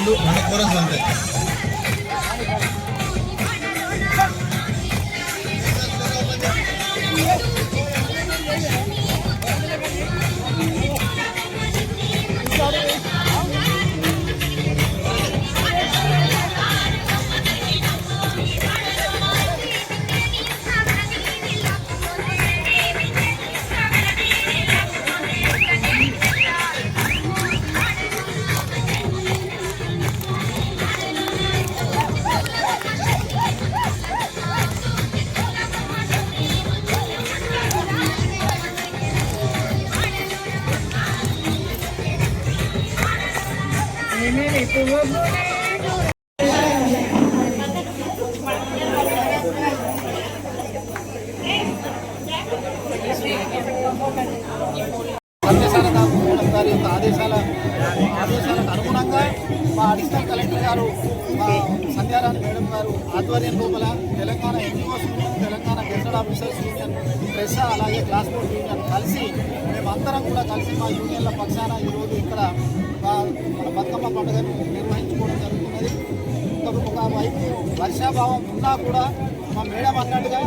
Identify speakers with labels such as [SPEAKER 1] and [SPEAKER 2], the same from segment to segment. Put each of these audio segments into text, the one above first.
[SPEAKER 1] రెండు కోరస్ అంతే. ఆదేశాలకు అనుగుణంగా మా అడిషనల్ కలెక్టర్ గారు సంధ్యారాణి మేడం గారు ఆధ్వర్యం లోపల Telangana NGOs union, Telangana గెస్టెడ్ officers union, press అలాగే క్లాస్మేట్ యూనియన్ కలిసి మేమందరం కూడా కలిసి మా యూనియన్ల పక్షాన ఈరోజు ఇక్కడ మన బతుకమ్మ పండుగను నిర్వహించుకోవడం జరుగుతున్నది. ఒక వైపు వర్షాభావం ఉన్నా కూడా మా మేడం అన్నట్టుగా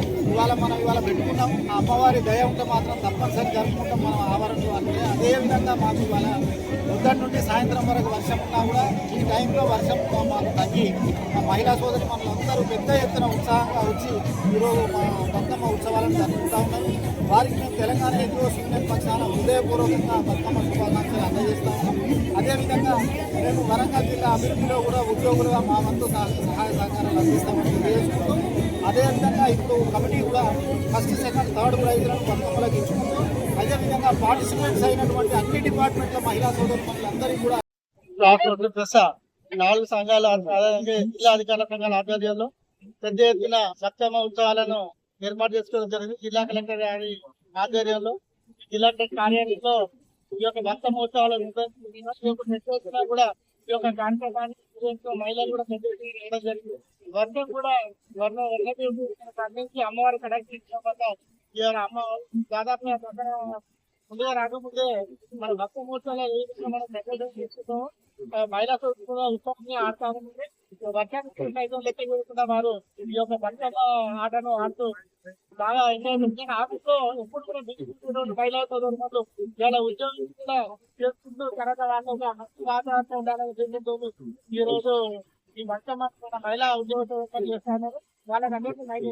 [SPEAKER 1] మనం ఇవాళ పెట్టుకున్నాం. ఆ అమ్మవారి దయ ఉంటే మాత్రం తప్పనిసరి జరుపుకుంటాం మనం ఆవరణలో. అంటే అదేవిధంగా మాకు ఇవాళ పొద్దున్న నుండి సాయంత్రం వరకు వర్షం ఉన్నా కూడా ఈ టైంలో వర్షం మాకు తగ్గి మా మహిళా సోదరి మనలందరూ పెద్ద ఎత్తున ఉత్సాహంగా వచ్చి ఈరోజు మా బతుకమ్మ ఉత్సవాలను జరుపుకుంటా ఉన్నారు. వారికి మేము తెలంగాణ ఎన్జిఓస్ యూనియన్ పక్షాన హృదయపూర్వకంగా బతుకమ్మ శుభాకాంక్షలు అందజేస్తా ఉన్నాం. అదేవిధంగా మేము వరంగల్ జిల్లా అభివృద్ధిలో కూడా ఉద్యోగులుగా మా వంతు సహాయ సహకారాలు అందిస్తామని తెలియజేసుకుంటూ, అదేవిధంగా ఇప్పుడు కమిటీ కూడా ఫస్ట్, సెకండ్, థర్డ్ ప్రైజ్లను బతుకమ్మలకు ఇచ్చుకుంటూ, అదేవిధంగా పార్టిసిపెంట్స్ అయినటువంటి అన్ని డిపార్ట్మెంట్ల మహిళా సోదరులందరికీ కూడా 4 సంఘాల జిల్లా అధికారుల సంఘాల ఆధ్వర్యంలో పెద్ద ఎత్తున బతుకమ్మ ఉత్సవాలను ఏర్పాటు చేసుకోవడం జరిగింది. జిల్లా కలెక్టర్ గారి ఆధ్వర్యంలో జిల్లా కలెక్టర్ కార్యాలయంలో ఈ యొక్క బతుకమ్మ ఉత్సవాలు కూడా ఈ యొక్క కార్యక్రమాన్ని మహిళలు కూడా పెద్ద ఎత్తున వేయడం జరిగింది. వర్షం కూడా పండించి అమ్మవారి కడక్కి అమ్మ దాదాపు ముందుగా రాకముందే మన భక్త మహోత్సవాలు ఏ విధంగా మనం పెద్ద తీసుకుంటాము, మహిళా కూడా ఉత్సవాన్ని ఆడతాము. వర్షానికి లెక్క వేయకుండా వారు ఈ యొక్క బతుకమ్మ ఆటను ఆడుతూ బాగా ఎంజాయ్ చేస్తారు. ఆఫీస్లో ఎప్పుడు కూడా తీసుకుంటున్న మహిళా సోదరులు ఇలా ఉద్యోగం కూడా చేసుకుంటూ తర్వాత వాళ్ళు ఒక మంచి వాతావరణం ఉండాలని ఉద్దేశంతో ఈ రోజు ఈ బతుకమ్మ మహిళా ఉద్యోగం చేస్తున్నారు. వాళ్ళందరికీ మహిళా